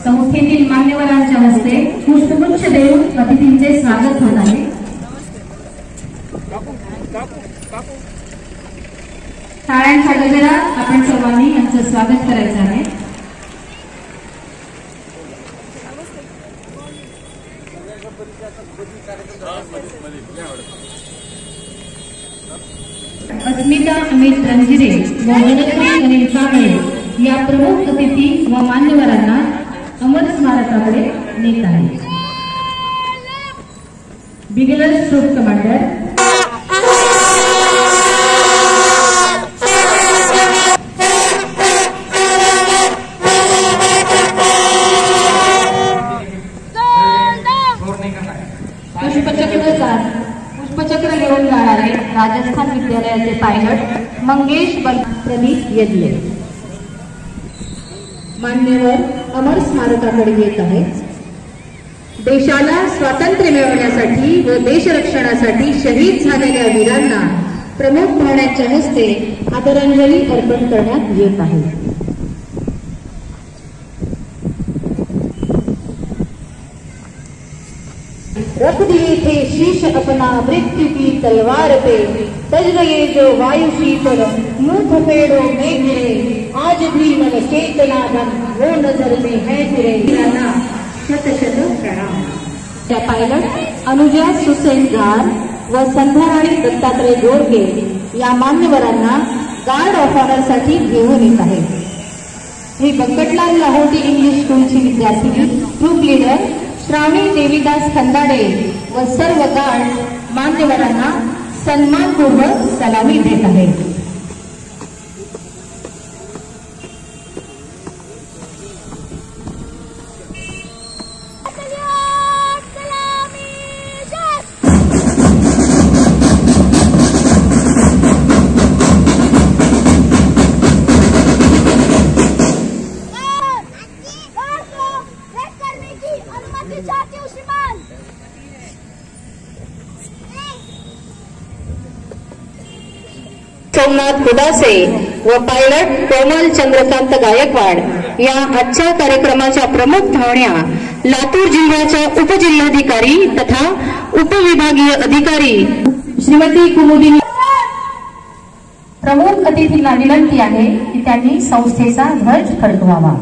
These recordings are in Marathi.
संस्थेतील मान्यवरांच्या हस्ते पुष्पगुच्छ देऊन अतिथींचे स्वागत होत आहे। टाळ्यांच्या गजरात आपण सर्वांनी यांचं स्वागत करायचं आहे। अस्मिता अमित रंजिरे व वनश्री अनिल कांबळे या प्रमुख अतिथी व मान्यवरांना अमर स्मारकाकडे नेत आहे। बिगिनर्स ट्रूप कमांडर पुष्पचक्र घेऊन जाणारे राजस्थान विद्यालयाचे पायलट मंगेश प्रदीप येदले मान्यवर अमर स्मारकाकडे येत आहे। देशाला स्वातंत्र्य मिळवण्यासाठी व देशरक्षणासाठी शहीद झालेल्या वीरांना प्रमुख पाहुण्यांच्या हस्ते आदरांजली अर्पण करण्यात येत आहे। रख दिए थे शीश अपना मृत्यु की तलवार पे, तज गए जो वायु शीतल मुंह थपेड़ों में गिरे, आज भी मन चेतना बन वो नजर में है तेरे शत शत प्रणाम। त्या पायलट अनुजा सुसेनगार व संध्याराणी दत्तात्रय गोरगे या मान्यवरांना गार्ड ऑफ ऑनर साठी घेऊन येत आहे। श्री बंकटलाल लाहोटी इंग्लिश स्कूलची विद्यार्थिनी ग्रुप लीडर श्रावणी देवीदास खंदाडे व सर्व गार्ड मान्यवरांना सन्मानपूर्वक सलामी देत आहे। सोमनाथ खुदासे व पायलट कोमल चंद्रकांत गायकवाड या आजच्या कार्यक्रमाच्या प्रमुख पाहुण्या लातूर जिल्ह्याच्या उपजिल्हाधिकारी तथा उपविभागीय अधिकारी श्रीमती कुमुदिनी। प्रमुख अतिथींना विनंती आहे की त्यांनी संस्थेचा ध्वज फडकवावा।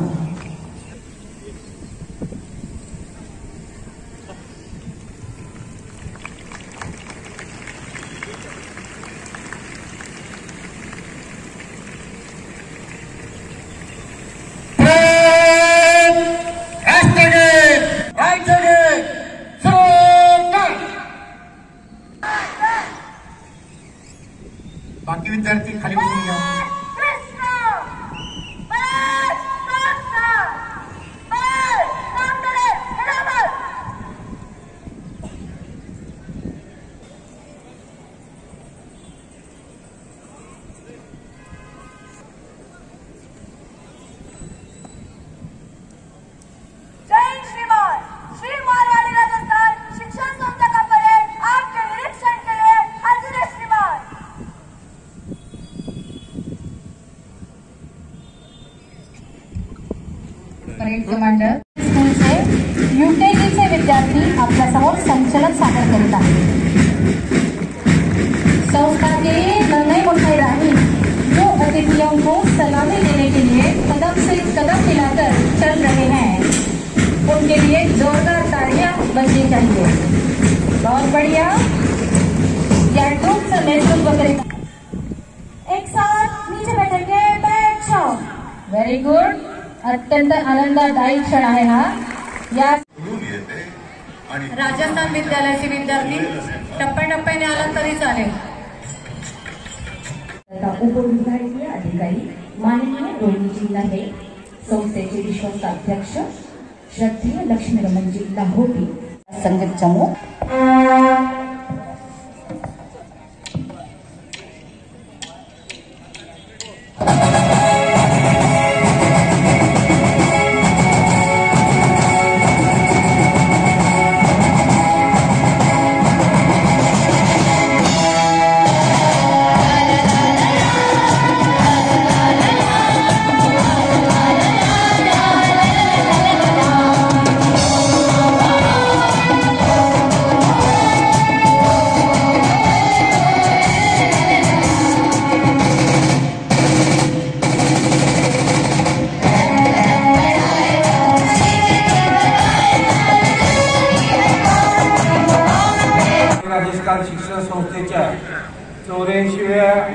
बाकी विद्यार्थी खाली बसून घ्या। परेड कमांडर स्कूल से यूकेजी से विद्यार्थी आपल्या समोर संचलन सादर करीत आहेत। संस्था के नन्हे मुन्ने राही जो अतिथियों को सलामी देने के लिए कदम से कदम मिलाकर चल रहे हैं, उनके लिए जोरदार तालियां बजनी चाहिए। बहुत बढ़िया। या ट्रूप से नेतृत्व करेगा। एक साथ नीचे बैठेंगे, बैठ जाओ। Very good. अत्यंत आनंददायी क्षण आहे हा। या राजस्थान विद्यालयाचे विद्यार्थी टप्प्याटप्प्याने आला तरी चालेल। उपविभागीय अधिकारी माननीय रोहिणी लाहे, संस्थेचे विश्वस्त अध्यक्ष श्रद्धेय लक्ष्मी रमणजी लाहोटी, संगीत चमू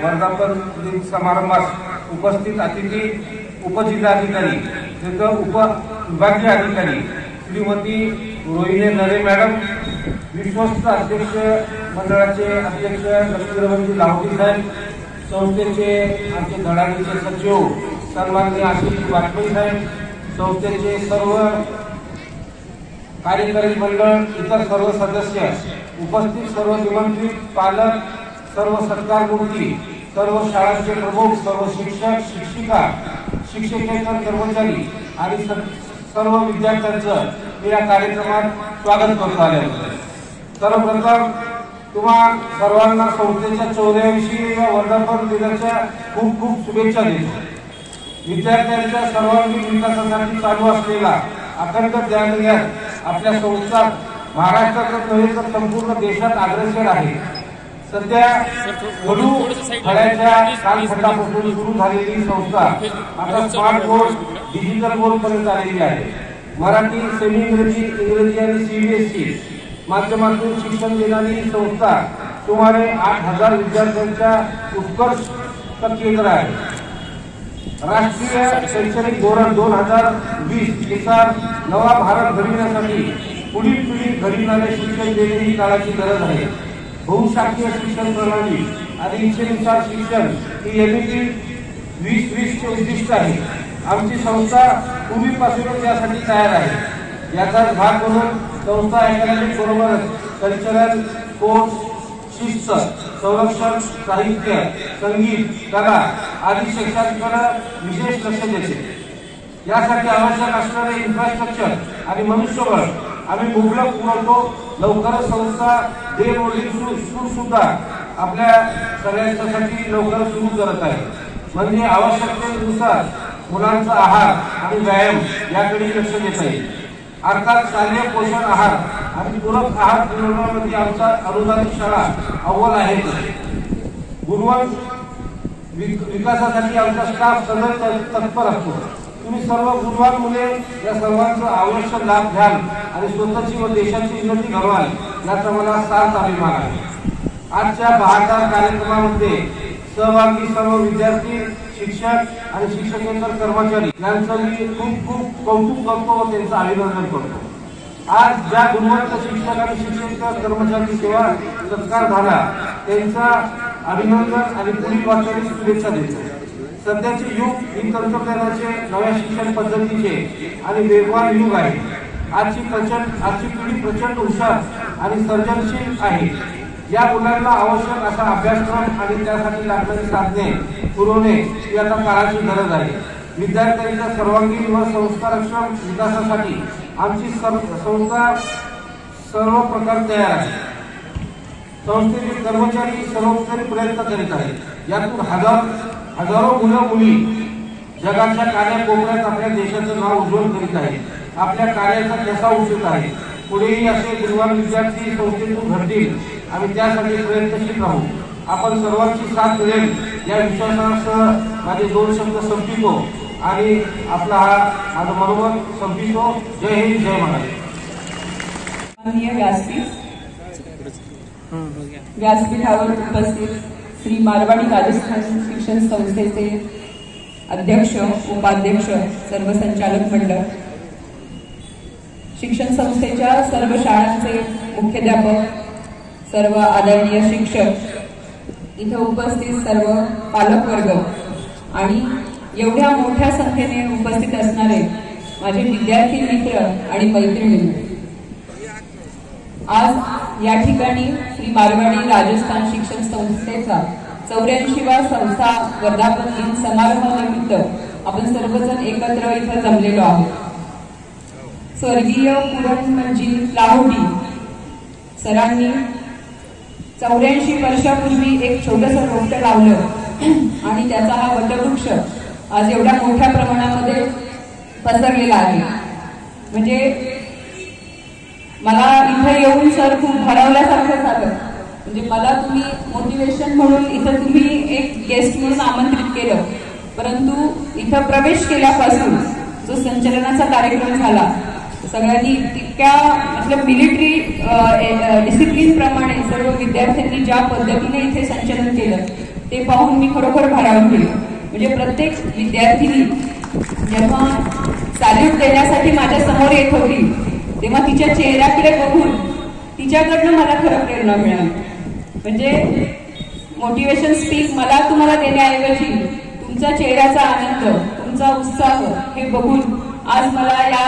वर्धापन दिन समारंभास उपस्थित अतिथी उपजिल्हाधिकारी तथा उपविभागीय अधिकारी श्रीमती रोहिणी नरे मॅडम, विश्वस्त अध्यक्ष मंडळाचे अध्यक्ष लक्ष्मीरवंजी लाहोटी साहेब, संस्थेचे आमचे धडाडीचे सचिव सन्माननीय आशिष वाजपेयी साहेब, संस्थेचे सर्व कार्यकारी मंडळ, इतर सर्व सदस्य, उपस्थित सर्व निमंत्रित पालक, सर्व सत्कारमूर्ती, सर्व शाळांचे प्रमुख, सर्व शिक्षक शिक्षिका, शिक्षकेतर कर्मचारी आणि सर्व विद्यार्थ्यांचं मी या कार्यक्रमात स्वागत करतो आल्याबद्दल. सर्वप्रथम तुम्हा सर्वांना संस्थेच्या 84व्या वर्धापन दिनाच्या खूप खूप शुभेच्छा देतो. विद्यार्थ्यांच्या सर्वांगीण विकासासाठी चालू असलेला अखंड ज्ञानयान आपल्या संस्था महाराष्ट्रातच नव्हे तर संपूर्ण देशात अग्रेसर आहे. सध्या वडू फळ्याच्या कालखंडापासून सुरू झालेली संस्था आता स्मार्ट बोर्ड, डिजिटल बोर्ड पर्यंत आलेली आहे. मराठी, सेमी इंग्रजी, इंग्रजी आणि सीबीएसई माध्यमातून शिक्षण देणारी ही संस्था सुमारे 8000 विद्यार्थ्यांच्या उत्कर्ष केंद्र आहे. राष्ट्रीय शैक्षणिक धोरण 2020 नुसार नवा भारत घडविण्यासाठी पुढील पिढी घडविणारे शिक्षण देणे ही काळाची गरज आहे. बहुशाखीय शिक्षण प्रणाली आणि इच्छेनुसार शिक्षण ही एमईपी 2020 चे उद्दिष्ट आहे. आमची संस्था पूर्वीपासूनच यासाठी तयार आहे. याचाच भाग म्हणून संस्था अकॅडमिक बरोबरच कल्चरल, स्पोर्ट्स, शिस्त, संरक्षण, साहित्य, संगीत, कला आदी क्षेत्रांकडे विशेष लक्ष देते. यासाठी आवश्यक असणारे इन्फ्रास्ट्रक्चर आणि मनुष्यबळ आम्ही मुबलक पुरवतो. लवकरच संस्था डे बोर्डिंग स्कूल सुद्धा आपल्या सगळ्यांसाठी लवकरच सुरू करत आहे. म्हणजे आवश्यकतेनुसार मुलांचा आहार आणि व्यायाम याकडे लक्ष देता येईल. अर्थात शालेय पोषण आहार आणि पूरक आहार पुरवण्यामध्ये आमचा अनुदानित शाळा अव्वल आहे. गुणवंत विकासासाठी आमचा स्टाफ सदैव तत्पर असतो. तुम्ही सर्व गुणवान मुले या सर्वांचा आवश्यक लाभ घ्याल आणि स्वतःची व देशाची उन्नती घडवाल याचा मला सार्थ अभिमान आहे. आजच्या 72 कार्यक्रमामध्ये सहभागी सर्व विद्यार्थी, शिक्षक आणि शिक्षकेतर कर्मचारी यांचं मी खूप खूप कौतुक करतो व त्यांचं अभिनंदन करतो. आज ज्या गुणवंत शिक्षक आणि शिक्षकेतर कर्मचारी सेवा सत्कार झाला त्यांचा अभिनंदन आणि पुढील वाटचालीस शुभेच्छा देतो. सध्याचे युग ही तंत्रज्ञानाचे, नव्या शिक्षण पद्धतीचे आणि वेगवान युग आहे. आजची पिढी प्रचंड हुशार आणि सर्जनशील आहे. या मुलांना आवश्यक असा अभ्यासक्रम आणि त्यासाठी लागणारी साधने पुरवणे ही आता काळाची गरज आहे. विद्यार्थ्यांच्या सर्वांगीण व संस्कारक्षम विकासासाठी आमची संस्था सर्व प्रकार तयार आहे. संस्थेतील कर्मचारी सर्वोपरी प्रयत्न करीत आहेत. यातून हजारो मुलं मुली जगाच्या कान्याकोपऱ्यात आपल्या देशाचं नाव उज्ज्वल करीत आहेत. आपल्या कार्याचा ठसा उचलत आहेत. पुढेही असे गुणवान विद्यार्थी संस्थेतून घडतील. आम्ही त्यासाठी प्रयत्नशील राहू. आपण सर्वांची साथ मिळेल या विश्वासासह माझे 2 शब्द संपवितो आणि आपला हा माझं मनोमत संपवितो. जय हिंद, जय महाराष्ट्र. व्यासपीठावर उपस्थित श्री मारवाडी राजस्थान शिक्षण संस्थेचे अध्यक्ष, उपाध्यक्ष, सर्व संचालक मंडळ, शिक्षण संस्थेच्या सर्व शाळांचे मुख्याध्यापक, सर्व आदरणीय शिक्षक, इथे उपस्थित सर्व पालकवर्ग आणि एवढ्या मोठ्या संख्येने उपस्थित असणारे माझे विद्यार्थी मित्र आणि मैत्रिणी, आज या ठिकाणी श्री मारवाडी राजस्थान शिक्षण संस्थेचा 84वा संस्था वर्धापन दिन समारंभानिमित्त आपण सर्वजण एकत्र इथे जमलेलो आहोत. स्वर्गीय पुरणजी लाहोटी सरांनी 84 वर्षापूर्वी एक छोटंसं रोपटं लावलं आणि त्याचा हा वटवृक्ष आज एवढ्या मोठ्या प्रमाणामध्ये पसरलेला आहे. म्हणजे मला इथे येऊन सर खूप भरवल्यासारखं झालं. म्हणजे मला तुम्ही मोटिवेशन म्हणून इथं तुम्ही एक गेस्ट म्हणून आमंत्रित केलं, परंतु इथं प्रवेश केल्यापासून जो संचलनाचा कार्यक्रम झाला सगळ्यांनी तितक्या मतलब मिलिटरी डिसिप्लिन प्रमाणे सर्व विद्यार्थ्यांनी ज्या पद्धतीने इथे संचलन केलं ते पाहून मी खरोखर भारावून गेले. म्हणजे प्रत्येक विद्यार्थिनी जेव्हा सॅल्यूट देण्यासाठी माझ्या समोर येत होती तेव्हा तिच्या चेहऱ्याकडे बघून तिच्याकडनं मला खरं प्रेरणा मिळाली. म्हणजे मोटिवेशन स्पीच मला तुम्हाला देण्याऐवजी तुमचा चेहऱ्याचा आनंद, तुमचा उत्साह हे बघून आज मला या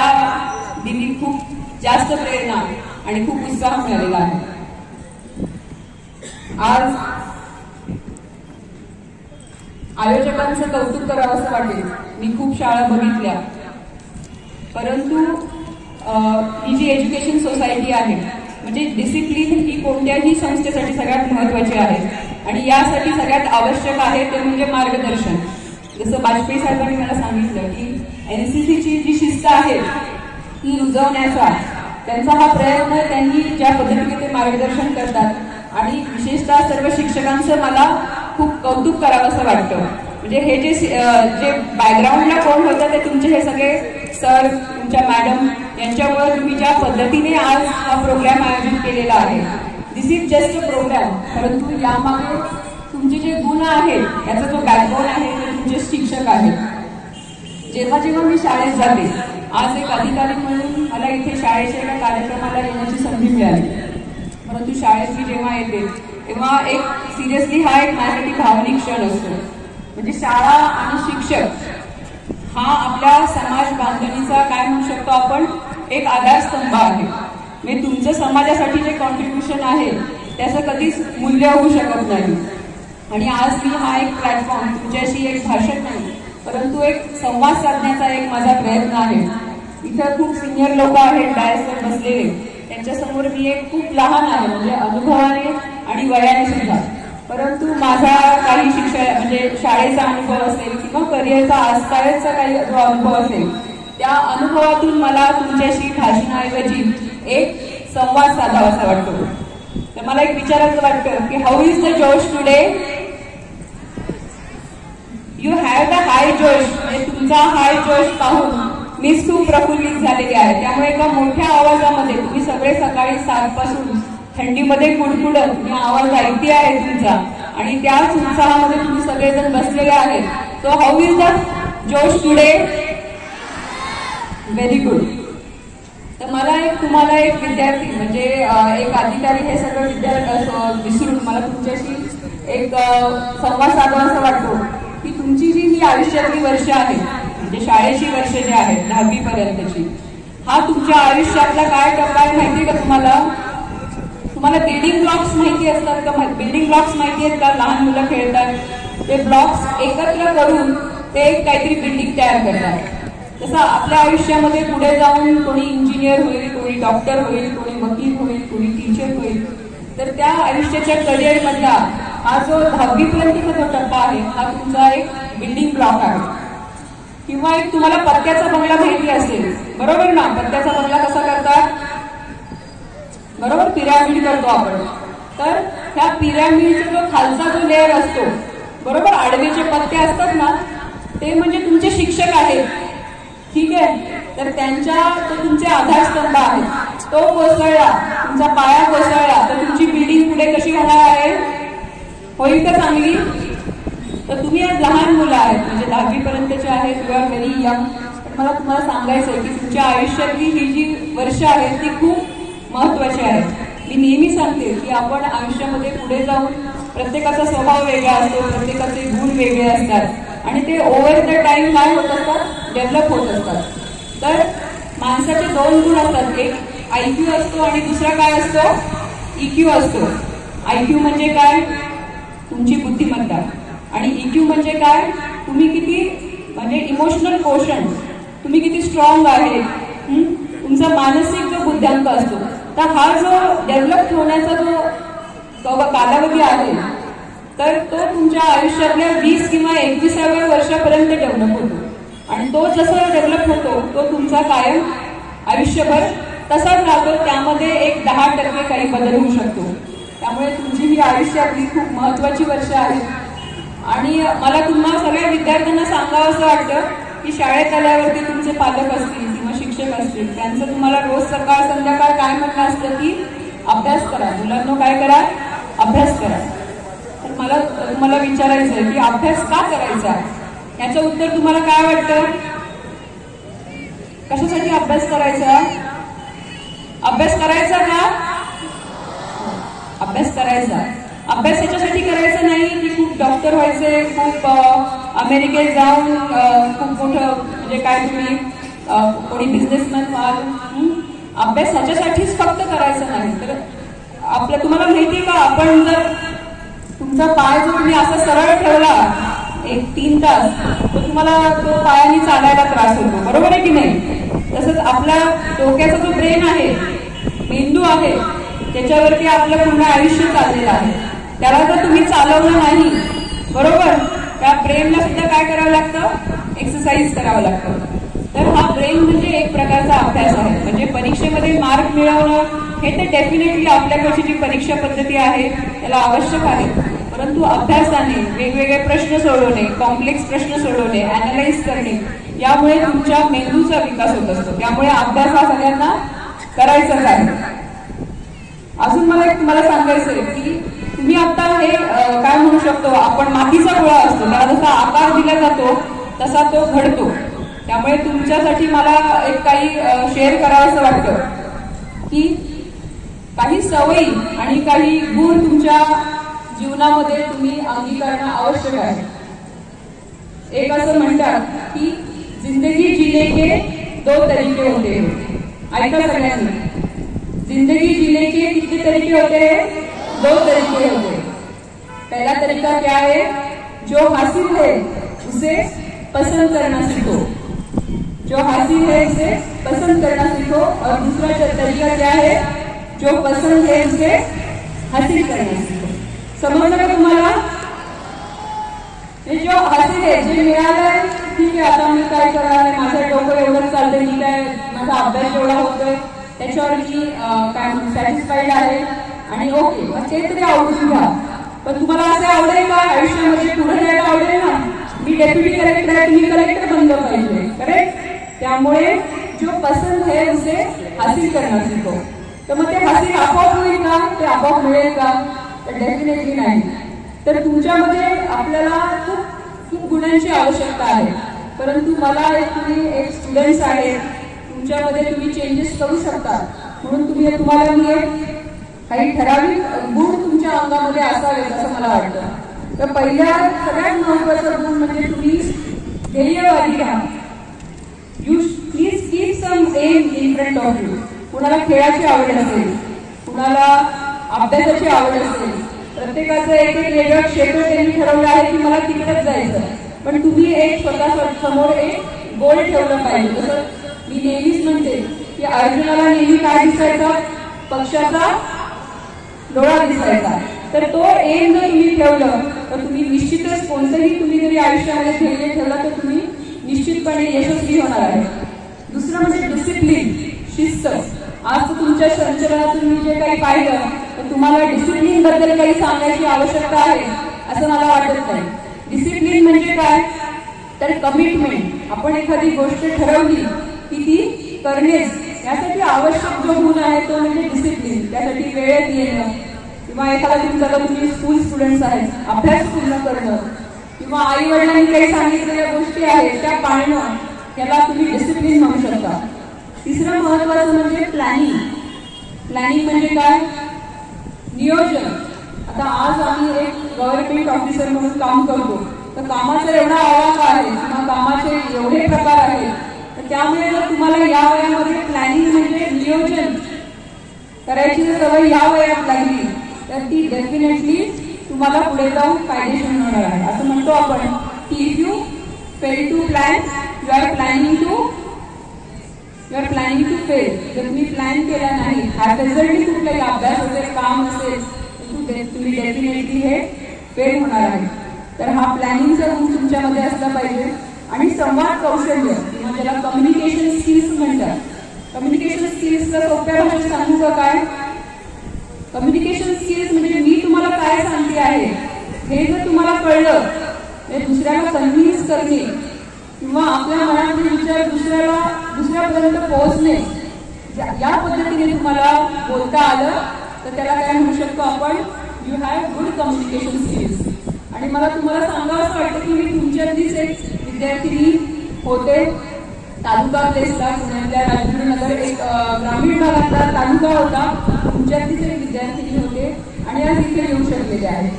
दिनी खूप जास्त प्रेरणा आणि खूप उत्साह मिळालेला आहे. आज आयोजकांचं कौतुक करावं असं वाटेल. मी खूप शाळा बघितल्या, परंतु ही जी एज्युकेशन सोसायटी आहे म्हणजे डिसिप्लिन ही कोणत्याही संस्थेसाठी सगळ्यात महत्वाची आहे आणि यासाठी सगळ्यात आवश्यक आहे ते म्हणजे मार्गदर्शन. जसं वाजपेयी साहेबांनी मला सांगितलं की एनसीसीची जी शिस्त आहे ती रुजवण्याचा त्यांचा हा प्रयत्न, त्यांनी ज्या पद्धतीने ते मार्गदर्शन करतात आणि विशेषतः सर्व शिक्षकांचं मला खूप कौतुक करावं असं वाटतं. म्हणजे हे जे बॅकग्राऊंडला कोण होतं ते तुमचे हे सगळे सर, तुमच्या मॅडम यांच्यामुळे तुम्ही ज्या पद्धतीने आज हा प्रोग्राम आयोजित केलेला आहे. दिस इज जस्ट अ प्रोग्राम, परंतु यामागे तुमचे जे गुण आहेत याचा जो बॅकग्राऊंड आहे ते तुमचे शिक्षक आहेत. जेव्हा जेव्हा मी शाळेत जाते, आज एक अधिकारी म्हणून मला इथे शाळेच्या एका कार्यक्रमाला येण्याची संधी मिळाली, परंतु शाळेत मी जेव्हा येते तेव्हा एक सिरियसली हा एक माझ्यासाठी भावनिक क्षण असतो. म्हणजे शाळा आणि शिक्षक हा आपल्या समाज बांधणीचा काय म्हणू शकतो आपण एक आधारस्तंभ आहे. म्हणजे तुमचं समाजासाठी जे कॉन्ट्रीब्युशन आहे त्याचं कधीच मूल्य होऊ शकत नाही. आणि आज मी हा एक प्लॅटफॉर्म तुमच्याशी एक भाषण नाही परंतु एक संवाद साधण्याचा एक माझा प्रयत्न आहे. इथं खूप सिनियर लोक आहेत डायसवर बसलेले, त्यांच्यासमोर मी एक खूप लहान आहे म्हणजे अनुभवाने आणि वयाने सुद्धा, परंतु माझा काही शिक्षण म्हणजे शाळेचा अनुभव असेल किंवा करिअरचा आजकालचा काही जो अनुभव असेल त्या अनुभवातून मला तुमच्याशी भाषणाऐवजी एक संवाद साधावा असा वाटतो. तर मला एक विचारायचं वाटतं की हाऊ इज द जोश today. You have the high जोश. म्हणजे तुमचा हाय जोश पाहून मीच खूप प्रफुल्लित झालेली आहे. त्यामुळे एका मोठ्या आवाजामध्ये तुम्ही सगळे सकाळी 7 पासून थंडीमध्ये कुडकुडत मी आवाज ऐकते आहे तुमचा आणि त्याच उत्साहामध्ये तुम्ही सगळेजण बसलेले आहेत. सो हाऊ इज द जोश टुडे. Very good. तर मला तुम्हाला एक विद्यार्थी म्हणजे एक अधिकारी हे सगळं विद्यार्थी विसरून मला तुमच्याशी एक संवाद साधावा असं वाटतो की तुमची जी ही आयुष्यातली वर्ष आहे म्हणजे शाळेची वर्ष जे आहेत 10वी पर्यंतची, हा तुमच्या आयुष्यातला काय टप्पा आहे माहिती का तुम्हाला? तुम्हाला बिल्डिंग ब्लॉक्स माहिती असतात का? बिल्डिंग ब्लॉक्स माहिती आहेत का? लहान मुलं खेळतात ते ब्लॉक्स एकत्र करून ते काहीतरी बिल्डिंग तयार करतात. तसं आपल्या आयुष्यामध्ये पुढे जाऊन कोणी इंजिनियर होईल, कोणी डॉक्टर होईल, कोणी वकील होईल, कोणी टीचर होईल. तर त्या आयुष्याच्या करिअर मधला हा जो 10वी पर्यंतचा जो टप्पा आहे हा तुमचा एक बिल्डिंग ब्लॉक आहे. किंवा एक तुम्हाला पत्त्याचा बंगला माहिती असेल, बरोबर ना? पत्त्याचा बंगला कसा करतात? बरोबर, पिरॅमिड करतो आपण. तर ह्या पिरॅमिडचा जो खालचा जो लेअर असतो, बरोबर, आडवेचे पत्ते असतात ना, ते म्हणजे तुमचे शिक्षक आहेत. ठीक आहे. तर त्यांच्या तो तुमचे आधारस्तंभ आहेत. तो कोसळला, तुमचा पाया कोसळला तर तुमची बिल्डिंग पुढे कशी होणार आहे? होईल का चांगली? तर तुम्ही आज लहान मुलं आहेत म्हणजे 10वी पर्यंतचे आहेत, यू आर व्हेरी यंग. पण मला तुम्हाला सांगायचं आहे की तुमच्या आयुष्यातली ही जी वर्ष आहेत ती खूप महत्वाची आहेत. मी नेहमी सांगते की आपण आयुष्यामध्ये पुढे जाऊन प्रत्येकाचा स्वभाव वेगळा असतो, प्रत्येकाचे गुण वेगळे असतात आणि ते ओव्हर द टाइम काय होत असतात? डेव्हलप होत असतात. तर माणसाचे 2 गुण असतात, एक IQ असतो आणि दुसरा काय असतो? EQ असतो. IQ म्हणजे काय? तुमची बुद्धिमत्ता. आणि EQ म्हणजे काय? तुम्ही किती म्हणजे इमोशनल कोशंट, तुम्ही किती स्ट्रॉंग आहे, तुमचा मानसिक जो बुद्ध्यांक असतो. तर हा जो डेव्हलप होण्याचा जो कालावधी आहे तर तो तुमच्या आयुष्यातल्या 20 किंवा 21व्या वर्षापर्यंत डेव्हलप होतो आणि तो जसा डेव्हलप होतो तो तुमचा कायम आयुष्यभर तसाच राहतो. त्यामध्ये एक 10% काही बदल होऊ शकतो. त्यामुळे तुमची ही आयुष्यातली खूप महत्वाची वर्ष आहेत आणि मला तुम्हा सगळ्या विद्यार्थ्यांना सांगावं असं वाटतं की शाळेत आल्यावरती तुमचे पालक असतील किंवा शिक्षक असतील त्यांचं तुम्हाला रोज सकाळ संध्याकाळ काय म्हणणं असतं की अभ्यास करा. मुलांनो काय करा? अभ्यास करा. तर मला तुम्हाला विचारायचं आहे की अभ्यास का करायचा, याचं उत्तर तुम्हाला काय वाटतं? कशासाठी अभ्यास करायचा? अभ्यास करायचा का? अभ्यास करायचा. अभ्यास याच्यासाठी करायचा नाही की खूप डॉक्टर व्हायचे, खूप अमेरिकेत जाऊन खूप मोठं म्हणजे काय तुम्ही कोणी बिझनेसमॅन व्हाल. अभ्यास ह्याच्यासाठीच फक्त करायचा नाही. तर आपलं तुम्हाला माहिती का, आपण जर तुमचा पाय जो तुम्ही असा सरळ ठेवला 1-3 तास, तर तुम्हाला तो पायाने चालायला त्रास होतो, बरोबर आहे की नाही? तसंच आपला डोक्याचा जो ब्रेन आहे, मेंदू आहे, त्याच्यावरती आपलं पूर्ण आयुष्य चाललेलं आहे. त्याला जर तुम्ही चालवलं नाही, बरोबर, त्या ब्रेनला सुद्धा काय करावं लागतं? एक्सरसाइज करावं लागतं. तर हा ब्रेन म्हणजे एक प्रकारचा अभ्यास आहे. म्हणजे परीक्षेमध्ये मार्क मिळवणं हे तर डेफिनेटली आपल्याकडची जी परीक्षा पद्धती आहे त्याला आवश्यक आहे, परंतु अभ्यासाने वेगवेगळे प्रश्न सोडवणे, कॉम्प्लेक्स प्रश्न सोडवणे, अॅनालाइज करणे, यामुळे तुमच्या मेंदूचा विकास होत असतो. त्यामुळे अभ्यास हा सगळ्यांना करायचाच आहे. अजून मला एक तुम्हाला सांगायचं आहे की तुम्ही आता हे काय म्हणू शकतो, आपण मातीचा गोळा असतो, त्याला जसा आकार दिला जातो तसा तो घडतो. त्यामुळे तुमच्यासाठी मला एक काही शेअर करावंसं वाटतं की काही सवयी आणि काही गुण तुमच्या जीवनामध्ये तुम्ही अंगीकरणं आवश्यक आहे. एक असं म्हणतात की जिंदगी जीने के 2 तरीके होते हैं. ऐका सगळ्यांनी, जिंदगी जीने के कितने तरीके होते हैं? 2 तरीके होते हैं. पहला तरीका क्या है? जो हासिल है उसे पसंद करना सीखो. जो हासिल है उसे पसंद करना सीखो. और दूसरा तरीका क्या है? जो पसंद है उसे हासिल करना सीखो. समजलं का तुम्हाला? जो हासिल आहे, जे मिळालंय, ठीक आहे, आता मी काय करणार आहे, माझं डोकं एवढं चालतंय, मी काय, माझा अभ्यास एवढा होतोय, त्याच्यावर मी काय सॅटिस्फाईड आहे आणि ओके, मग ते तरी आवडून घ्या. पण तुम्हाला असं आवडेल का आयुष्यामध्ये पुढे जायला आवडेल ना? मी डेप्युटी कलेक्टर आहे, तुम्ही कलेक्टर बनलं पाहिजे, करेक्ट? त्यामुळे जो पसंद है उसे हासिल करना सीखो. तर मग ते हासिल आपोआप होईल का? ते आपोआप मिळेल का? तर डेफिनेटली नाही. तर तुमच्यामध्ये आपल्याला खूप गुणांची आवश्यकता आहे, परंतु मला तुम्ही एक स्टुडंट्स आहे, तुमच्यामध्ये तुम्ही चेंजेस करू शकता. म्हणून तुम्हाला मी काही ठराविक गुण तुमच्या अंगामध्ये असावेत असं मला वाटतं. तर पहिल्या सगळ्यात महत्वाचा गुण म्हणजे तुम्ही ध्येयवादी राहा. You please keep some aim in front of you. कुणाला खेळाची आवड असेल, कुणाला अभ्यासाची आवड असेल, प्रत्येकाचं एक वेगळं क्षेत्र त्यांनी ठरवलं आहे की मला तिकडेच जायचं. पण तुम्ही एक स्वतः समोर एक गोल ठेवलं पाहिजे. जसं मी नेहमीच म्हणते की अर्जुनाला नेहमी काय दिसायचा? पक्षाचा डोळा दिसायचा. तर तो एम जर तुम्ही ठेवलं तर तुम्ही निश्चितच कोणतंही तुम्ही जरी आयुष्यामध्ये ध्येय ठेवलं तर तुम्ही निश्चितपणे यशस्वी होणार आहे. दुसरं म्हणजे डिसिप्लिन, शिस्त. आज तुमच्या संचलनातून मी जे काही पाहिलं तर तुम्हाला डिसिप्लिन बद्दल काही सांगण्याची आवश्यकता आहे असं मला वाटत नाही. डिसिप्लिन म्हणजे काय? तर कमिटमेंट. आपण एखादी गोष्ट ठरवली की ती करणेच, यासाठी आवश्यक जो गुण आहे तो म्हणजे डिसिप्लिन. त्यासाठी वेळेत येणं, किंवा एखादा तुम्ही स्कूल स्टुडंट्स आहेत, अभ्यास पूर्ण करणं, किंवा आई वडिलांनी काही सांगितलेल्या गोष्टी आहेत त्या पाळणं, याला तुम्ही डिसिप्लिन म्हणू शकता. तिसरं महत्वाचं म्हणजे प्लॅनिंग. प्लॅनिंग म्हणजे काय? नियोजन. आता आज आम्ही एक गव्हर्नमेंट ऑफिसर म्हणून काम करतो, तर कामाचा एवढा आवाका आहे किंवा कामाचे एवढे प्रकार आहेत, तर त्यामुळे जर तुम्हाला या वयामध्ये प्लॅनिंग म्हणजे नियोजन करायची जर सवय या वयात लागली तर ती डेफिनेटली तुम्हाला पुढे जाऊन फायदेशीर होणार आहे. असं म्हणतो आपण की if you fail to plan you are planning to fail. जर तुम्ही प्लॅन केला नाही, हॅझर्डली कुठलाही अभ्यास असेल, काम असेल, तुम्ही डेफिनेटली हे फेल होणार आहे. तर हा प्लॅनिंगचा गुण तुमच्यामध्ये असला पाहिजे. आणि संवाद कौशल्य किंवा ज्याला कम्युनिकेशन स्किल्स म्हणतात. कम्युनिकेशन स्किल्सला सोप्या भाषेत सांगू का काय? कम्युनिकेशन स्किल्स म्हणजे मी तुम्हाला काय सांगते आहे हे जर तुम्हाला कळलं, दुसऱ्याला कन्व्हिन्स करणे किंवा आपल्या मनातले विचार दुसऱ्यापर्यंत पोहोचणे, या पद्धतीने तुम्हाला बोलता आलं तर त्याला काय म्हणू शकतो आपण? You have good communication skills. आणि मला तुम्हाला सांगावं असं वाटतं की मी तुमच्यातलीच एक विद्यार्थिनी होते. तालुका प्लेसला पुण्यातल्या राजगुरुनगर एक ग्रामीण भागातला तालुका होता. तुमच्यातलीच एक विद्यार्थिनी होते आणि आज इथे येऊ शकलेले आहेत.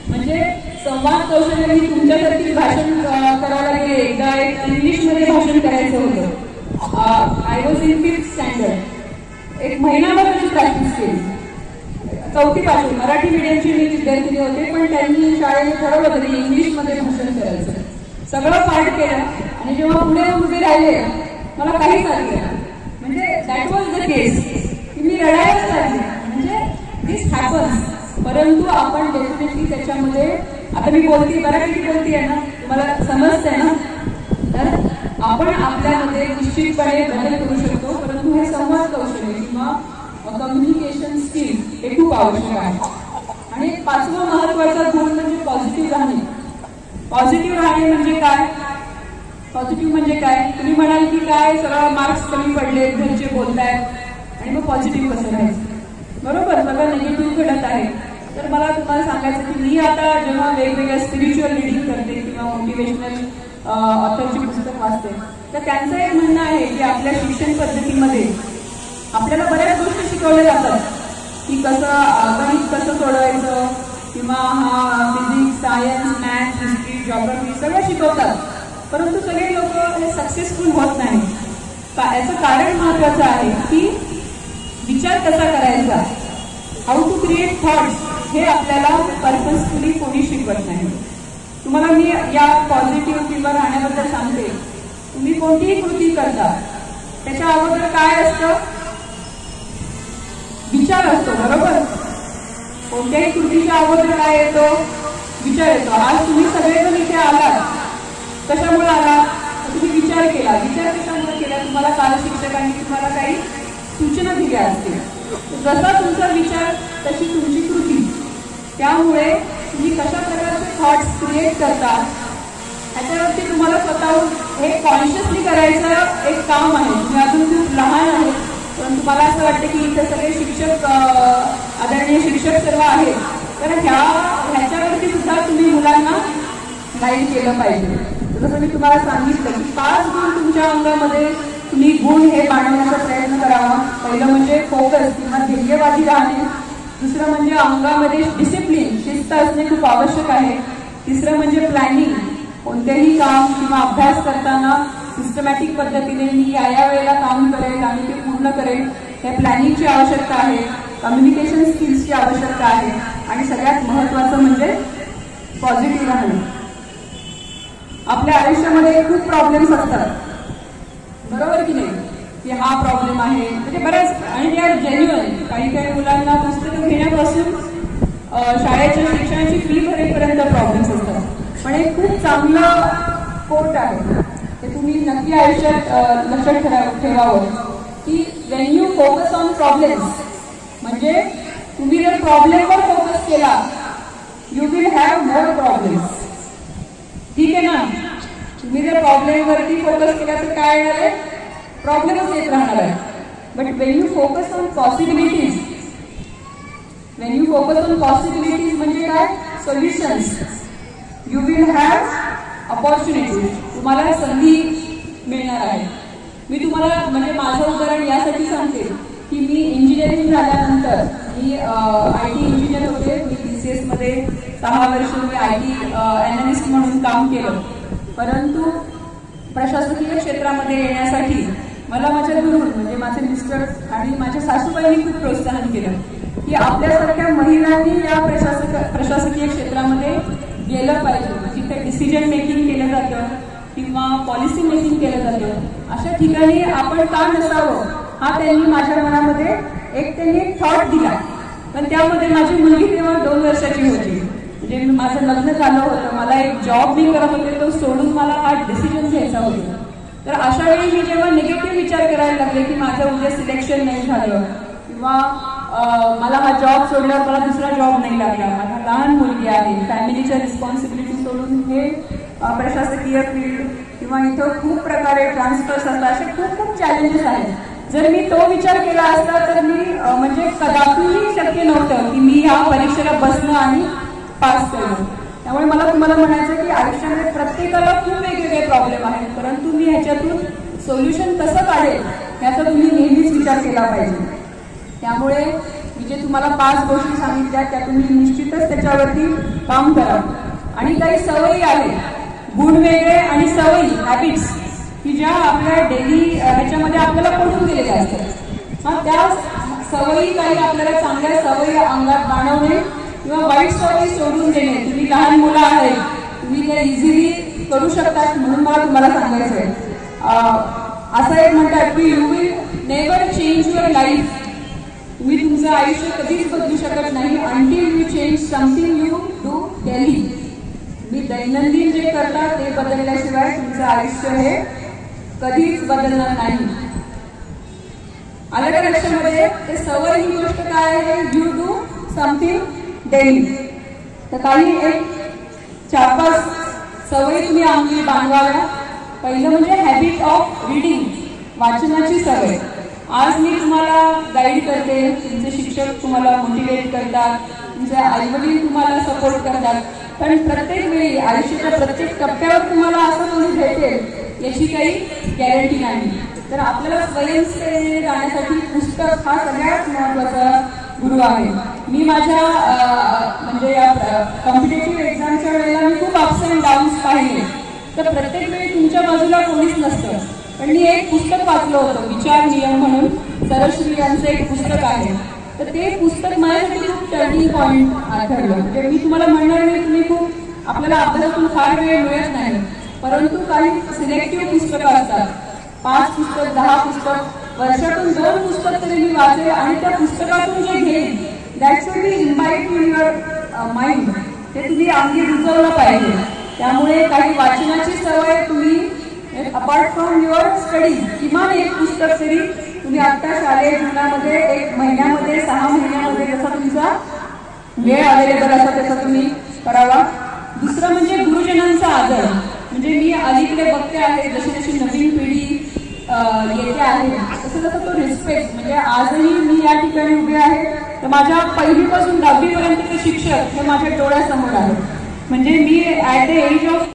म्हणजे संवाद कौशल्य. मी तुमच्यासाठी भाषण करायला गेले. एकदा एक इंग्लिशमध्ये भाषण करायचं होतं. I was in 5th standard. एक महिनाभर त्याची प्रॅक्टिस केली. 4थी पासून मराठी मीडियमची मी विद्यार्थिनी होते, पण त्यांनी शाळेने ठरवलं तरी इंग्लिशमध्ये भाषण करायचं. सगळं पाठ केलं आणि जेव्हा पुढे उभे राहिले मला काहीच आलं नाही. म्हणजे दॅट वॉज द केस की मी रडायलाच लागले. म्हणजे दिस हॅपन्स. परंतु आपण डेफिनेटली त्याच्यामध्ये, आता मी बोलते मराठी बोलते आहे ना, तुम्हाला समजतंय ना, तर आपण आपल्यामध्ये निश्चितपणे बदल करू शकतो. परंतु हे संवाद कौशल्य किंवा कम्युनिकेशन स्किल्स हे खूप आवश्यक आहे. आणि 5वं महत्वाचा गुण म्हणजे पॉझिटिव्ह राहणे. पॉझिटिव्ह राहणे म्हणजे काय? पॉझिटिव्ह म्हणजे काय? तुम्ही म्हणाल की काय सगळं मार्क्स कमी पडले, घरचे बोलतायत आणि मग पॉझिटिव्ह कसं राहायचं? बरोबर, सगळं निगेटिव्ह घडत आहे. तर मला तुम्हाला सांगायचं की मी आता जेव्हा वेगवेगळ्या स्पिरिच्युअल रिडिंग करते किंवा मोटिवेशनल ऑथरची पुस्तक वाचते, तर त्यांचं एक म्हणणं आहे की आपल्या शिक्षण पद्धतीमध्ये आपल्याला बऱ्याच गोष्टी शिकवल्या जातात की कसं गणित कसं सोडवायचं किंवा physics, science, maths, history, geography सगळं शिकवतात. परंतु सगळे लोक हे सक्सेसफुल होत नाही. याचं कारण महत्वाचं आहे की विचार कसा करायचा, हाऊ टू क्रिएट थॉट्स, हे आपल्याला पर्पजफुली कोणी शिकवत नाही. तुम्हाला मी या पॉझिटिव्ह किंवा राहण्याबद्दल सांगते. तुम्ही कोणतीही कृती करता त्याच्या अगोदर काय असतं? विचार असतो. बरोबर, कोणत्याही कृतीच्या अगोदर काय येतो? विचार येतो. आज तुम्ही सगळेजण इथे आलात, कशामुळे आला? तुम्ही विचार केला. विचार कशामुळे केला? तुम्हाला काल शिक्षकांनी तुम्हाला काही सूचना दिल्या असतील. जसा तुमचा विचार तशी तुमची कृती. त्यामुळे तुम्ही कशा प्रकारचे थॉट्स क्रिएट करता ह्याच्यावरती तुम्हाला स्वतःहून हे कॉन्शियसली करायचं एक काम आहे. तुम्ही अजून खूप लहान आहे, पण तुम्हाला असं वाटतं की इथे सगळे शिक्षक, आदरणीय शिक्षक सर्व आहेत, तर ह्याच्यावरती सुद्धा तुम्ही मुलांना गाईड केलं पाहिजे. जसं मी तुम्हाला सांगितलं की 5 गुण तुमच्या अंगामध्ये तुम्ही गुण हे बाळगण्याचा प्रयत्न करावा. पहिलं म्हणजे फोकस किंवा ध्येयवादी राहणे. दुसरं म्हणजे अंगामध्ये डिसिप्लिन, शिस्त असणे खूप आवश्यक आहे. तिसरं म्हणजे प्लॅनिंग. कोणतेही काम किंवा अभ्यास करताना सिस्टमॅटिक पद्धतीने मी या वेळेला काम करेल आणि ते पूर्ण करेल, हे प्लॅनिंगची आवश्यकता आहे. कम्युनिकेशन स्किल्सची आवश्यकता आहे. आणि सगळ्यात महत्वाचं म्हणजे पॉझिटिव्ह राहणे. आपल्या आयुष्यामध्ये खूप प्रॉब्लेम्स असतात, बरोबर की नाही? की हा प्रॉब्लेम आहे म्हणजे बऱ्याच, आणि ते जेन्युअन. काही काही मुलांना पुस्तकं घेण्यापासून शाळेच्या शिक्षणाची फी भरेपर्यंत प्रॉब्लेम्स असतात. पण एक खूप चांगलं कोट आहे, ते तुम्ही नक्की आयुष्यात लक्षात ठेवावं की Wien you focus on problems, म्हणजे तुम्ही जर प्रॉब्लेमवर फोकस केला you will have more problems. ठीक आहे ना? तुम्ही जर प्रॉब्लेमवरती फोकस केला तर काय येणार आहे? प्रॉब्लेमच येत राहणार आहे. But Wien you focus on possibilities, Wien you focus on possibilities म्हणजे काय? Solutions. You will have opportunities. तुम्हाला संधी मिळणार आहे. मी तुम्हाला म्हणजे माझं उदाहरण यासाठी सांगते की मी इंजिनिअरिंग झाल्यानंतर मी IT इंजिनियर होते. मी BCS मध्ये 6 वर्ष मी IT अॅनालिस्ट म्हणून काम केलं. परंतु प्रशासकीय क्षेत्रामध्ये येण्यासाठी मला माझ्या घरून म्हणजे माझे मिस्टर आणि माझ्या सासूबाईंनी खूप प्रोत्साहन केलं की आपल्यासारख्या महिलांनी या प्रशासकीय क्षेत्रामध्ये गेलं पाहिजे, जिथे डिसिजन मेकिंग केलं जातं किंवा पॉलिसी मेकिंग केलं जातं. अशा ठिकाणी आपण का नसावं, हा त्यांनी माझ्या मनामध्ये एक थॉट दिला. पण त्यामध्ये माझी मुलगी तेव्हा 2 वर्षाची होती. म्हणजे माझं लग्न झालं होतं, मला एक जॉब मी करत होते, तो सोडून मला हा डिसिजन घ्यायचा होता. तर अशा वेळी मी जेव्हा निगेटिव्ह विचार करायला लागले की माझं उद्या सिलेक्शन नाही झालं किंवा मला हा जॉब सोडल्यावर मला दुसरा जॉब नाही लागला, माझा लहान मुलगी आहे, फॅमिलीच्या रिस्पॉन्सिबिलिटी सोडून हे प्रशासकीय फील्ड किंवा इथं खूप प्रकारे ट्रान्सफर्स असतात, असे खूप खूप चॅलेंजेस आहेत. जर मी तो विचार केला असता तर मी म्हणजे कदापिही शक्य नव्हतं की मी ह्या परीक्षेला बसणं आणि पास करणं. त्यामुळे मला तुम्हाला म्हणायचं की आयुष्यामध्ये प्रत्येकाला खूप वेगवेगळे प्रॉब्लेम आहेत, परंतु मी ह्याच्यातून सोल्युशन कसं काढेल याचा तुम्ही नेहमीच विचार केला पाहिजे. त्यामुळे मी जे तुम्हाला 5 गोष्टी सांगितल्या त्या तुम्ही निश्चितच त्याच्यावरती काम करा. आणि काही सवयी आहेत, गुण वेगळे आणि सवयी हॅबिट्स की ज्या आपल्या डेली ह्याच्यामध्ये आपल्याला पडून गेलेल्या असतात. मग त्या सवयी काही आपल्याला चांगल्या सवयी अंगात बाणवणे किंवा वाईट सवयी सोडून देणे. तुम्ही लहान मुलं आहेत, तुम्ही ते इझिली करू शकतात, म्हणून मला तुम्हाला सांगायचं आहे. असं एक म्हणतात की you will never change your life. तुम्ही तुमचं आयुष्य कधीच बदलू शकत नाही until you change something you do daily. तुम्ही दैनंदिन जे करता ते बदलल्याशिवाय तुमचं आयुष्य हे कधीच बदलणार नाही. आलं का लक्षामध्ये? ते सवय ही गोष्ट काय आहे? You do something daily. तर काही एक 4-5 सवयी तुम्ही अंगी बांधवाव्या. पहिलं म्हणजे हॅबिट ऑफ रीडिंग, वाचनाची सवय. आज मी तुम्हाला गाईड करते, तुमचे शिक्षक तुम्हाला मोटिवेट करतात, तुमचे आईवडील तुम्हाला सपोर्ट करतात, पण प्रत्येक वेळी आयुष्याच्या प्रत्येक टप्प्यावर तुम्हाला असं कोणी भेटेल याची काही गॅरंटी नाही. तर आपल्याला स्वयंसेवेने जाण्यासाठी पुस्तक हा सगळ्यात महत्वाचा गुरु आहे. मी माझ्या म्हणजे या कॉम्पिटेटिव्ह एक्झामच्या वेळेला मी खूप अप्स अँड डाऊन्स पाहिले. तर प्रत्येक वेळी तुमच्या बाजूला कोणीच नसतं, पण मी एक पुस्तक वाचलं होतं, विचार नियम म्हणून सरश्री यांचं एक पुस्तक आहे. तर ते पुस्तक माझ्यासाठी खूप टर्निंग पॉईंट ठरलं. म्हणजे मी तुम्हाला म्हणणार नाही तुम्ही खूप आपल्याला अभ्यासातून फार वेळ मिळत नाही, परंतु काही सिलेक्टिव्ह पुस्तकं असतात. 5 पुस्तक 10 पुस्तक वर्षातून 2 पुस्तक तरी मी वाचेल आणि त्या पुस्तकातून जे घेईन that should be imbibed in your mind. ते तुम्ही अंगी रुजवलं पाहिजे. त्यामुळे काही वाचनाची सवय तुम्ही अपार्ट फ्रॉम युअर स्टडी किमान एक पुस्तक तरी तुम्ही आता शालेय जीवनामध्ये 1 महिन्यामध्ये 6 महिन्यामध्ये जसा तुमचा वेळ अवेलेबल असा तसा तुम्ही करावा. दुसरं म्हणजे गुरुजनांचा आदर. म्हणजे मी अलीकडे बघते आहे जशी जशी नवीन पिढी येते आहे तसं तसं तो रिस्पेक्ट. म्हणजे आजही मी या ठिकाणी उभे आहे तर माझ्या 1ली पासून 10वी पर्यंतचे शिक्षक हे माझ्या डोळ्यासमोर आहेत. म्हणजे मी ॲट द एज ऑफ